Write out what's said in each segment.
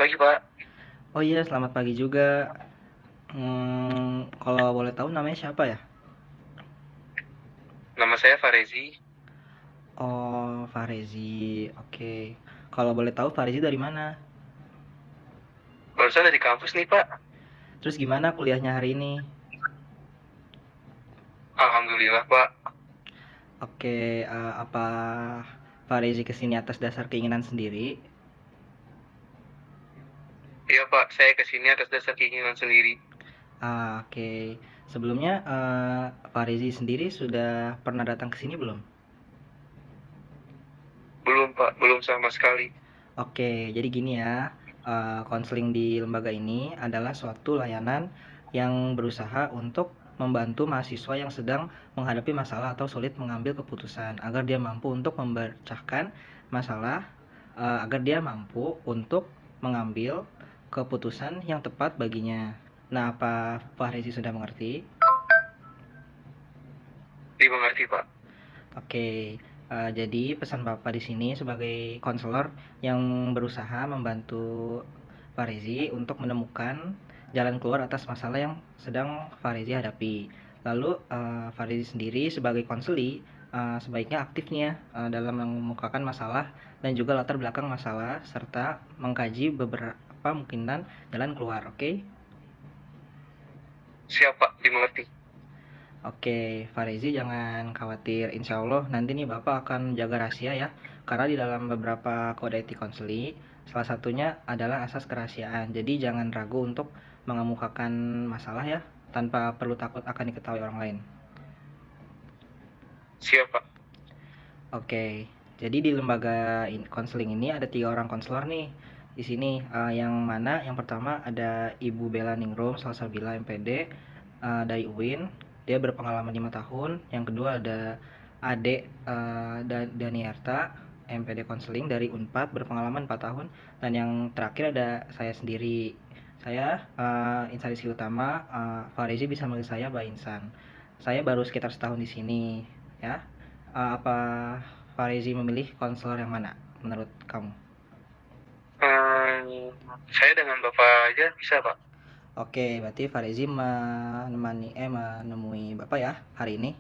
pagi, Pak. Oh iya, selamat pagi juga. Kalau boleh tahu namanya siapa ya? Nama saya Farezi. Oh, Farezi. Oke. Kalau boleh tahu Farezi dari mana? Barusan dari kampus nih, Pak. Terus gimana kuliahnya hari ini? Alhamdulillah, Pak. Oke, apa Farezi kesini atas dasar keinginan sendiri? Iya, Pak. Saya kesini atas dasar keinginan sendiri. Oke. Sebelumnya Farezi sendiri sudah pernah datang ke sini belum? Belum, Pak. Belum sama sekali. Oke, jadi gini ya, konseling di lembaga ini adalah suatu layanan yang berusaha untuk membantu mahasiswa yang sedang menghadapi masalah atau sulit mengambil keputusan agar dia mampu untuk memecahkan masalah, agar dia mampu untuk mengambil keputusan yang tepat baginya. Nah, apa Fahrezi sudah mengerti? Dimengerti, Pak. Oke, jadi pesan Bapak di sini sebagai konselor yang berusaha membantu Farezi untuk menemukan jalan keluar atas masalah yang sedang Farezi hadapi. Lalu Farezi sendiri sebagai konseli sebaiknya aktif nih ya dalam mengemukakan masalah dan juga latar belakang masalah serta mengkaji beberapa kemungkinan jalan keluar. Oke? Siap, Pak. Dimengerti. Oke, Farezi jangan khawatir. Insya Allah nanti nih Bapak akan jaga rahasia ya. Karena di dalam beberapa kode etik konseli, salah satunya adalah asas kerahasiaan. Jadi jangan ragu untuk mengemukakan masalah ya, tanpa perlu takut akan diketahui orang lain. Siap, Pak. Oke, jadi di lembaga konseling ini ada 3 orang konselor nih. Di sini yang mana yang pertama ada Ibu Bella Ningrum Salsabila MPD dari UIN. Dia berpengalaman 5 tahun. Yang kedua ada Ade Daniarta MPD konseling dari Unpad berpengalaman 4 tahun. Dan yang terakhir ada saya sendiri. Saya Insarisky Utama, Farezi bisa manggil saya Mbak Insan. Saya baru sekitar setahun di sini ya. Apa Farezi memilih konselor yang mana menurut kamu? Saya dengan Bapak aja bisa, Pak. Oke, berarti Farezi menemui Bapak ya hari ini.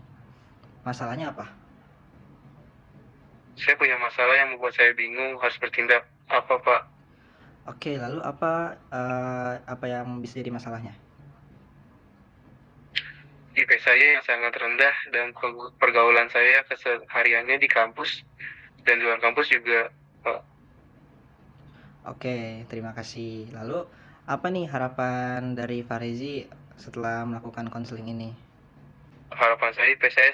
Masalahnya apa? Saya punya masalah yang membuat saya bingung harus bertindak apa, Pak. Oke, lalu apa yang bisa jadi masalahnya? IP saya yang sangat rendah dan pergaulan saya kesehariannya di kampus dan di luar kampus juga, Pak. Oke, terima kasih. Lalu apa nih harapan dari Farezi setelah melakukan konseling ini? Harapan saya IP saya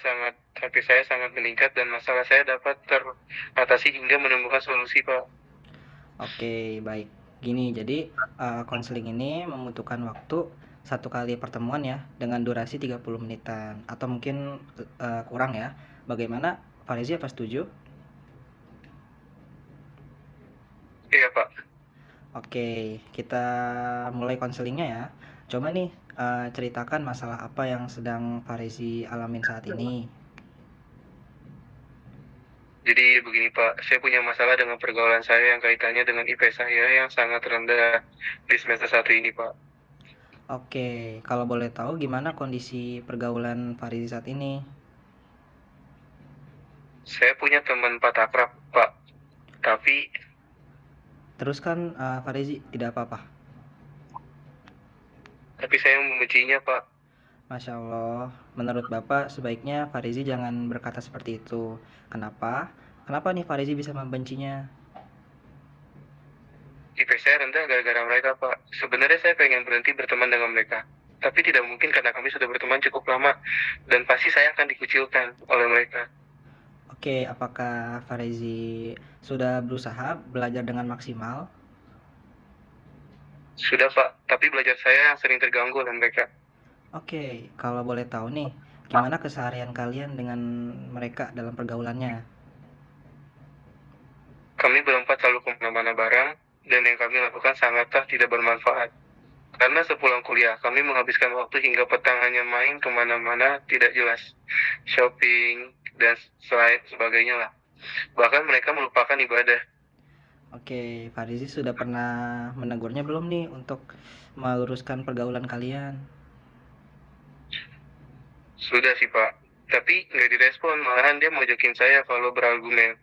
sangat meningkat dan masalah saya dapat teratasi hingga menemukan solusi, Pak. Oke, baik. Gini, jadi konseling ini membutuhkan waktu 1 kali pertemuan ya dengan durasi 30 menitan atau mungkin kurang ya. Bagaimana? Farezi apa setuju? Iya, Pak. Oke, kita mulai konselingnya ya. Coba nih ceritakan masalah apa yang sedang Farezi alamin saat ini. Jadi begini, Pak, saya punya masalah dengan pergaulan saya yang kaitannya dengan IP saya yang sangat rendah di semester 1 ini, Pak. Oke, kalau boleh tahu gimana kondisi pergaulan Farezi saat ini? Saya punya teman 4 akrab, Pak. Tapi Terus kan Farezi tidak apa-apa. saya membencinya, Pak. Masya Allah, menurut Bapak sebaiknya Farezi jangan berkata seperti itu. Kenapa? Kenapa nih Farezi bisa membencinya? IP saya rendah gara-gara mereka, Pak. Sebenarnya saya pengen berhenti berteman dengan mereka. Tapi tidak mungkin karena kami sudah berteman cukup lama. Dan pasti saya akan dikucilkan oleh mereka. Oke, apakah Farezi sudah berusaha belajar dengan maksimal? Sudah, Pak. Tapi belajar saya sering terganggu oleh mereka. Oke, kalau boleh tahu nih, gimana keseharian kalian dengan mereka dalam pergaulannya? Kami berempat selalu kemana-mana bareng, dan yang kami lakukan sangatlah tidak bermanfaat. Karena sepulang kuliah, kami menghabiskan waktu hingga petang hanya main kemana-mana tidak jelas. Shopping, dan sebagainya lah. Bahkan mereka melupakan ibadah. Oke, Farizi sudah pernah menegurnya belum nih untuk meluruskan pergaulan kalian? Sudah sih Pak, tapi nggak direspon, malahan dia mojokin saya kalau berargumen.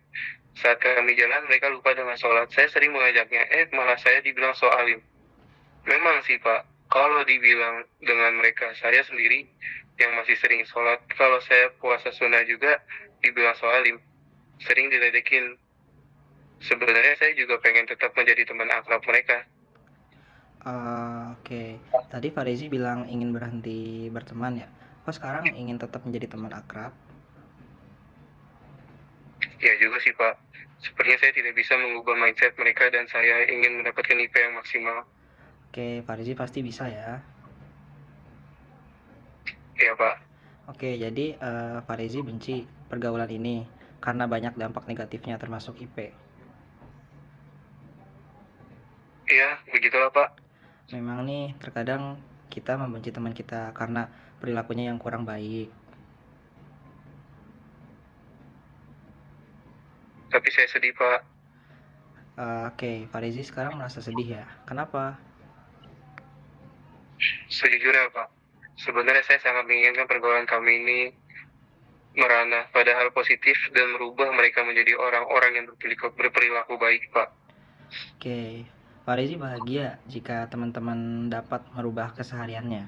Saat kami jalan, mereka lupa dengan sholat. Saya sering mengajaknya, malah saya dibilang so alim. Memang sih Pak, kalau dibilang dengan mereka, saya sendiri yang masih sering sholat. Kalau saya puasa sunnah juga, dibilang so alim. Sering diledekin. Sebenarnya saya juga pengen tetap menjadi teman akrab mereka. Oke. Tadi Farizi bilang ingin berhenti berteman ya. Kok sekarang ingin tetap menjadi teman akrab? Ya juga sih Pak, sepertinya saya tidak bisa mengubah mindset mereka dan saya ingin mendapatkan IP yang maksimal. Oke, Farizi pasti bisa ya. Ya Pak, Oke, jadi Farizi benci pergaulan ini karena banyak dampak negatifnya termasuk IP. iya begitulah Pak. Memang nih terkadang kita membenci teman kita karena perilakunya yang kurang baik. Tapi saya sedih Pak. Oke, Farizi sekarang merasa sedih ya. Kenapa? Sejujurnya Pak, sebenarnya saya sangat menginginkan pergaulan kami ini merana pada hal positif dan merubah mereka menjadi orang-orang yang berperilaku baik Pak. Oke, Farizi bahagia jika teman-teman dapat merubah kesehariannya.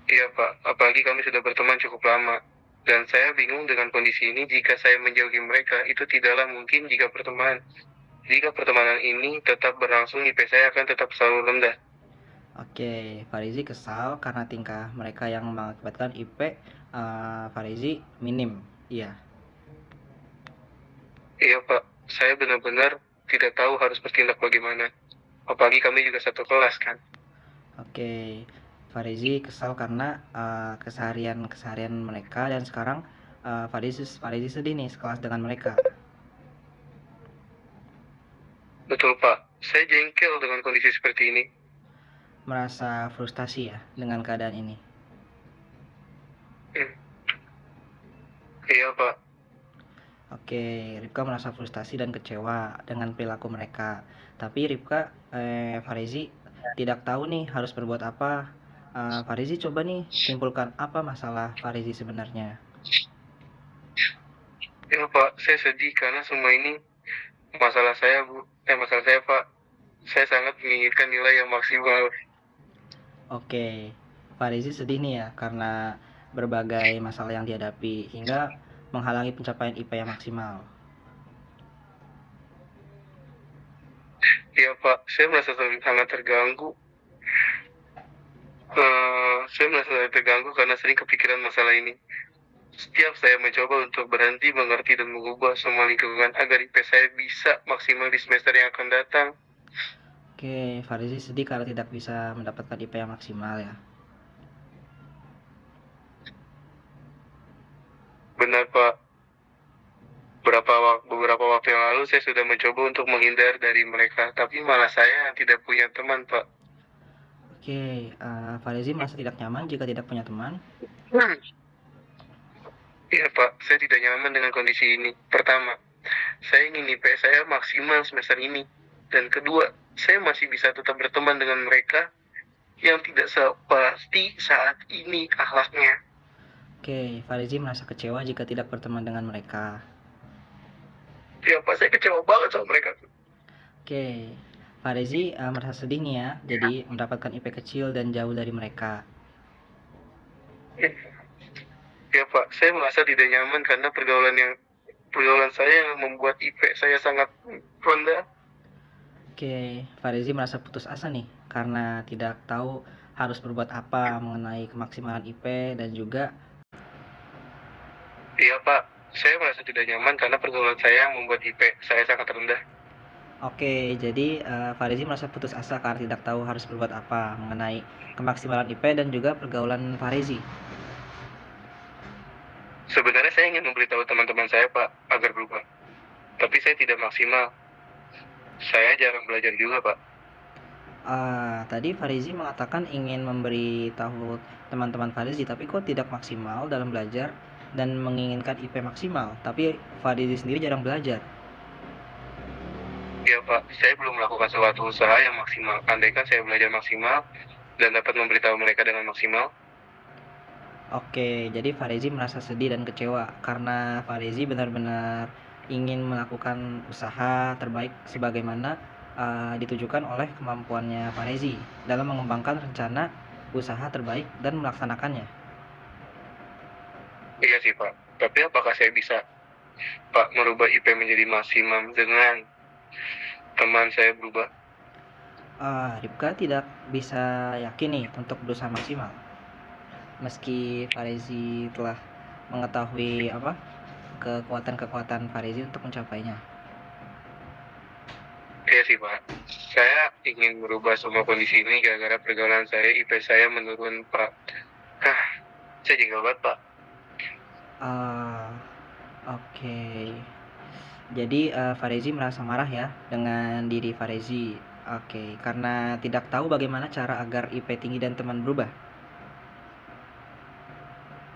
Iya Pak, apalagi kami sudah berteman cukup lama. Dan saya bingung dengan kondisi ini jika saya menjauhi mereka, itu tidaklah mungkin jika pertemanan ini tetap berlangsung, IP saya akan tetap selalu rendah. Oke, Farizi kesal karena tingkah mereka yang mengakibatkan IP Farizi minim. Iya. Iya Pak, saya benar-benar tidak tahu harus bertindak bagaimana. Apalagi kami juga satu kelas kan. Oke, Farizi kesal karena keseharian mereka dan sekarang Farizi sedih nih sekelas dengan mereka. Betul Pak, saya jengkel dengan kondisi seperti ini. Merasa frustasi ya dengan keadaan ini. Hmm, Iya Pak, Oke, Ripka merasa frustasi dan kecewa dengan perilaku mereka. Tapi Farizi tidak tahu nih harus berbuat apa. Farizi coba nih simpulkan apa masalah Farizi sebenarnya. iya Pak, saya sedih karena semua ini masalah saya Bu. Masalah saya Pak. Saya sangat menginginkan nilai yang maksimal. Oke, Farizi sedih nih ya karena berbagai masalah yang dihadapi hingga menghalangi pencapaian IP yang maksimal. Iya Pak, saya merasa sangat terganggu. Saya merasa sangat terganggu karena sering kepikiran masalah ini. Setiap saya mencoba untuk berhenti, mengerti, dan mengubah semua lingkungan agar IP saya bisa maksimal di semester yang akan datang. Oke, Farizi sedih karena tidak bisa mendapatkan IP yang maksimal ya. Benar Pak, beberapa waktu yang lalu saya sudah mencoba untuk menghindar dari mereka, tapi malah saya yang tidak punya teman Pak. Oke, Farizi merasa tidak nyaman jika tidak punya teman. Iya Pak, saya tidak nyaman dengan kondisi ini. Pertama, saya ingin IP saya maksimal semester ini. Dan kedua, saya masih bisa tetap berteman dengan mereka yang tidak seperti saat ini akhlaknya. Oke, Farizi merasa kecewa jika tidak berteman dengan mereka. Ya Pak, saya kecewa banget sama mereka. Oke, Farizi merasa sedih nih ya, jadi mendapatkan IP kecil dan jauh dari mereka. Ya Pak, saya merasa tidak nyaman karena pergaulan saya yang membuat IP saya sangat rendah. Oke, Farizi merasa putus asa nih karena tidak tahu harus berbuat apa mengenai kemaksimalan IP dan juga Iya Pak, saya merasa tidak nyaman karena pergaulan saya yang membuat IP saya sangat rendah. oke, jadi Farizi merasa putus asa karena tidak tahu harus berbuat apa mengenai kemaksimalan IP dan juga pergaulan Farizi. Sebenarnya saya ingin memberitahu teman-teman saya Pak agar berubah. Tapi saya tidak maksimal. Saya jarang belajar juga Pak. Tadi Farizi mengatakan ingin memberitahu teman-teman Farizi, tapi kok tidak maksimal dalam belajar dan menginginkan IP maksimal. Tapi Farizi sendiri jarang belajar. Ya Pak, saya belum melakukan suatu usaha yang maksimal. Andaikan saya belajar maksimal dan dapat memberitahu mereka dengan maksimal. Oke, jadi Farezi merasa sedih dan kecewa karena Farezi benar-benar ingin melakukan usaha terbaik sebagaimana ditujukan oleh kemampuannya Farezi dalam mengembangkan rencana usaha terbaik dan melaksanakannya. Iya sih Pak. Tapi apakah saya bisa Pak merubah IP menjadi maksimum dengan teman saya berubah? Ripka tidak bisa yakin nih untuk berusaha maksimal. Meski Farezi telah mengetahui kekuatan-kekuatan Farezi untuk mencapainya. Iya sih Pak. Saya ingin merubah semua kondisi ini gara-gara pergaulan saya, IP saya menurun Pak. Hah, saya jengkel banget Pak. Ah, oke. Jadi Farezi merasa marah ya dengan diri Farezi. Oke, karena tidak tahu bagaimana cara agar IP tinggi dan teman berubah.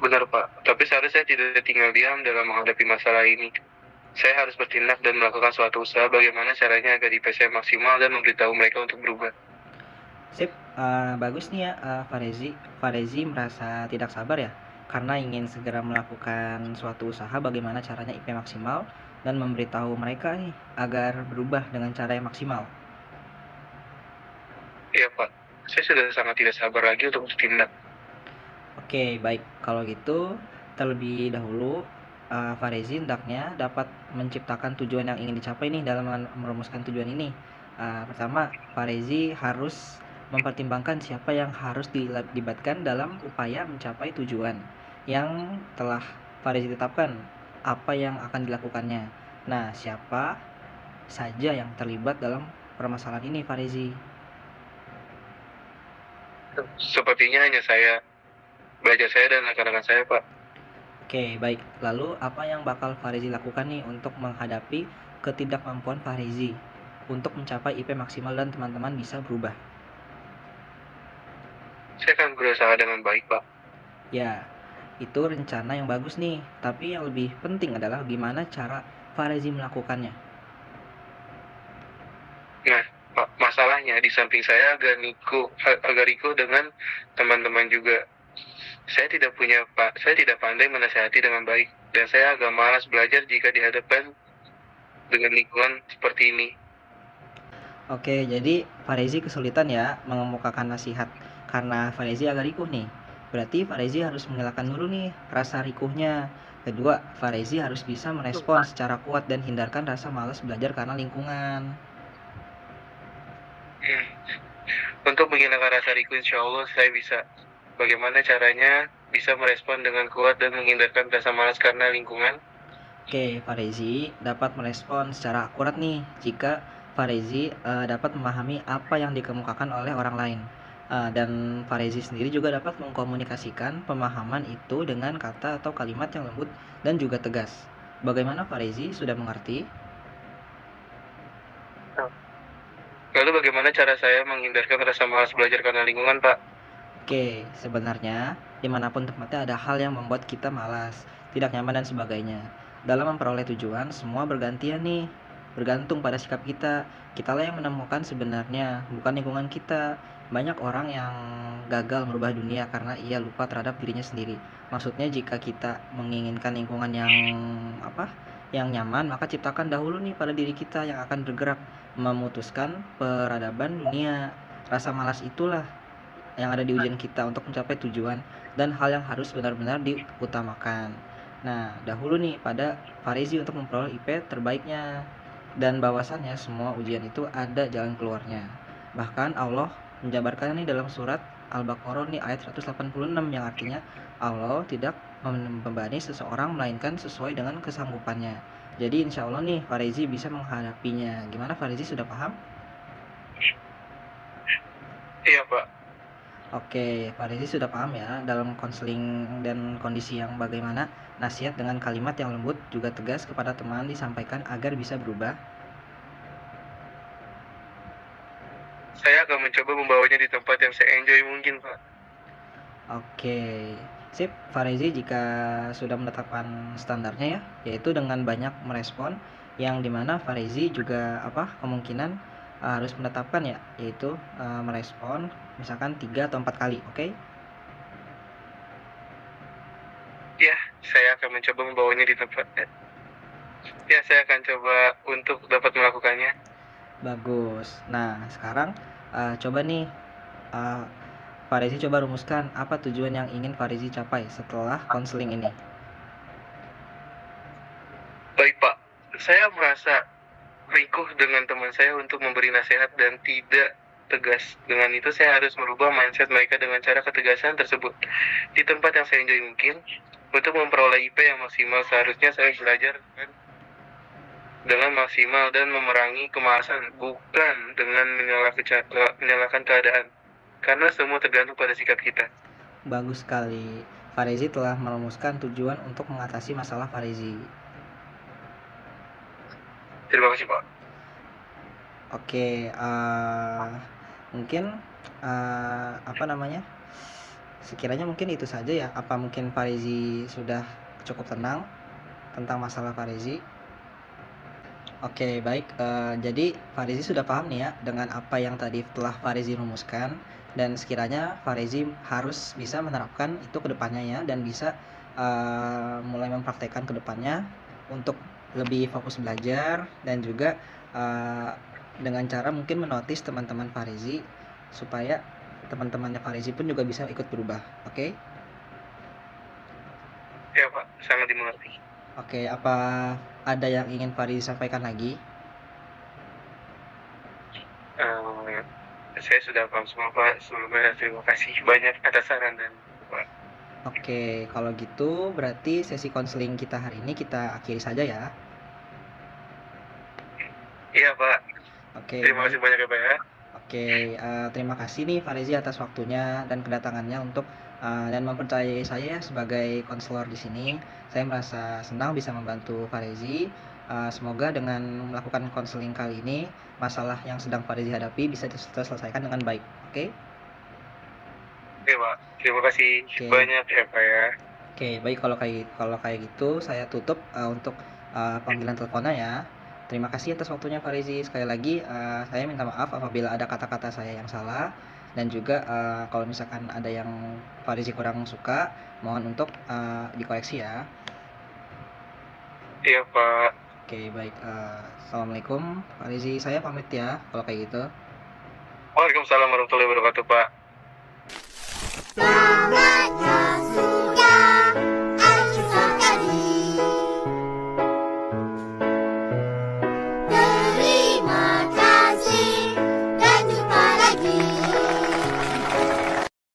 Benar Pak, tapi seharusnya saya tidak tinggal diam dalam menghadapi masalah ini. Saya harus bertindak dan melakukan suatu usaha bagaimana caranya agar IP saya maksimal dan memberitahu mereka untuk berubah. Sip, bagus nih ya Farezi. Farezi merasa tidak sabar ya karena ingin segera melakukan suatu usaha bagaimana caranya IP maksimal dan memberitahu mereka nih agar berubah dengan cara yang maksimal. Iya Pak, saya sudah sangat tidak sabar lagi untuk bertindak. Oke, baik. Kalau gitu, terlebih dahulu Farezi hendaknya dapat menciptakan tujuan yang ingin dicapai nih dalam merumuskan tujuan ini. Pertama, Farezi harus mempertimbangkan siapa yang harus dilibatkan dalam upaya mencapai tujuan yang telah Farezi tetapkan, apa yang akan dilakukannya. Nah, siapa saja yang terlibat dalam permasalahan ini, Farezi? Sepertinya hanya saya, belajar saya dan rekan-rekan saya Pak. Oke, baik. Lalu apa yang bakal Farizi lakukan nih untuk menghadapi ketidakmampuan Farizi untuk mencapai IP maksimal dan teman-teman bisa berubah? Saya akan berusaha dengan baik Pak. Ya, itu rencana yang bagus nih. Tapi yang lebih penting adalah gimana cara Farizi melakukannya. Nah, Pak, masalahnya di samping saya agak Riko dengan teman-teman juga. Saya tidak pandai menasihati dengan baik dan saya agak malas belajar jika dihadapkan dengan lingkungan seperti ini. Oke, jadi Farezi kesulitan ya mengemukakan nasihat karena Farezi agak rikuh nih. Berarti Farezi harus menghilangkan dulu nih rasa rikuhnya. Kedua, Farezi harus bisa merespon secara kuat dan hindarkan rasa malas belajar karena lingkungan. Untuk menghilangkan rasa Riko, insya Allah saya bisa. Bagaimana caranya bisa merespon dengan kuat dan menghindarkan rasa malas karena lingkungan? Oke, Farezi dapat merespon secara akurat nih jika Farezi dapat memahami apa yang dikemukakan oleh orang lain. Dan Farezi sendiri juga dapat mengkomunikasikan pemahaman itu dengan kata atau kalimat yang lembut dan juga tegas. Bagaimana Farezi sudah mengerti? Lalu bagaimana cara saya menghindarkan rasa malas belajar karena lingkungan, Pak? Oke, sebenarnya dimanapun tempatnya ada hal yang membuat kita malas, tidak nyaman dan sebagainya. Dalam memperoleh tujuan, semua bergantian nih, bergantung pada sikap kita. Kitalah yang menemukan sebenarnya, bukan lingkungan kita. Banyak orang yang gagal merubah dunia karena ia lupa terhadap dirinya sendiri. Maksudnya jika kita menginginkan lingkungan yang apa? Yang nyaman, maka ciptakan dahulu nih pada diri kita yang akan bergerak memutuskan peradaban dunia. Rasa malas itulah yang ada di ujian kita untuk mencapai tujuan dan hal yang harus benar-benar diutamakan. Nah, dahulu nih pada Farezi untuk memperoleh IP terbaiknya dan bahwasannya semua ujian itu ada jalan keluarnya. Bahkan Allah menjabarkannya nih dalam surat Al-Baqarah nih ayat 186 yang artinya Allah tidak membebani seseorang melainkan sesuai dengan kesanggupannya. Jadi insya Allah nih Farezi bisa menghadapinya. Gimana Farezi sudah paham? Iya, Pak. Oke, Pak Rezi sudah paham ya dalam konseling dan kondisi yang bagaimana nasihat dengan kalimat yang lembut juga tegas kepada teman disampaikan agar bisa berubah. Saya akan mencoba membawanya di tempat yang saya enjoy mungkin, Pak. Oke, sip. Pak Rezi jika sudah menetapkan standarnya ya, yaitu dengan banyak merespon yang dimana Farizi juga kemungkinan harus menetapkan ya, yaitu merespon misalkan 3 atau 4 kali, oke? Ya, saya akan mencoba membawanya di tempat. Ya, saya akan coba untuk dapat melakukannya. Bagus. Nah, sekarang coba nih Farizi coba rumuskan apa tujuan yang ingin Farizi capai setelah konseling ini. Baik, Pak. Saya merasa rikuh dengan teman saya untuk memberi nasihat dan tidak tegas. Dengan itu saya harus merubah mindset mereka dengan cara ketegasan tersebut. Di tempat yang saya enjoy mungkin, untuk memperoleh IP yang maksimal seharusnya saya belajar dengan maksimal dan memerangi kemalasan, bukan dengan menyalahkan keadaan. Karena semua tergantung pada sikap kita. Bagus sekali. Farizi telah merumuskan tujuan untuk mengatasi masalah Farizi. Terima kasih, Pak. Oke, mungkin sekiranya mungkin itu saja ya. Apa mungkin Farizi sudah cukup tenang tentang masalah Farizi? Oke, baik. Jadi Farizi sudah paham nih ya dengan apa yang tadi telah Farizi rumuskan, dan sekiranya Farizi harus bisa menerapkan itu ke depannya ya, dan bisa mulai mempraktekkan ke depannya untuk lebih fokus belajar, dan juga dengan cara mungkin menotis teman-teman Farizi supaya teman-temannya Farizi pun juga bisa ikut berubah. Oke? Ya, Pak. Sangat dimengerti. Oke, apa ada yang ingin Farizi sampaikan lagi? Saya sudah paham semua, Pak. Sebelumnya terima kasih banyak atas saran dan Pak. Oke, kalau gitu berarti sesi konseling kita hari ini kita akhiri saja ya. Iya, Pak. Oke, Terima kasih baik. banyak ya, Pak ya. Oke, terima kasih nih Farizi atas waktunya dan kedatangannya untuk dan mempercayai saya sebagai konselor di sini. Saya merasa senang bisa membantu Farizi. Semoga dengan melakukan konseling kali ini, masalah yang sedang Farizi hadapi bisa terselesaikan dengan baik. Oke? Oke, Pak. Terima kasih Oke. banyak ya, Pak ya. Oke, baik, kalau kayak gitu saya tutup untuk panggilan teleponnya ya. Terima kasih atas waktunya Farizi. Sekali lagi saya minta maaf apabila ada kata-kata saya yang salah, dan juga kalau misalkan ada yang Farizi kurang suka, mohon untuk dikoreksi ya. Iya, Pak. Oke, baik. Assalamualaikum Farizi. Saya pamit ya kalau kayak gitu. Waalaikumsalam warahmatullahi wabarakatuh, Pak.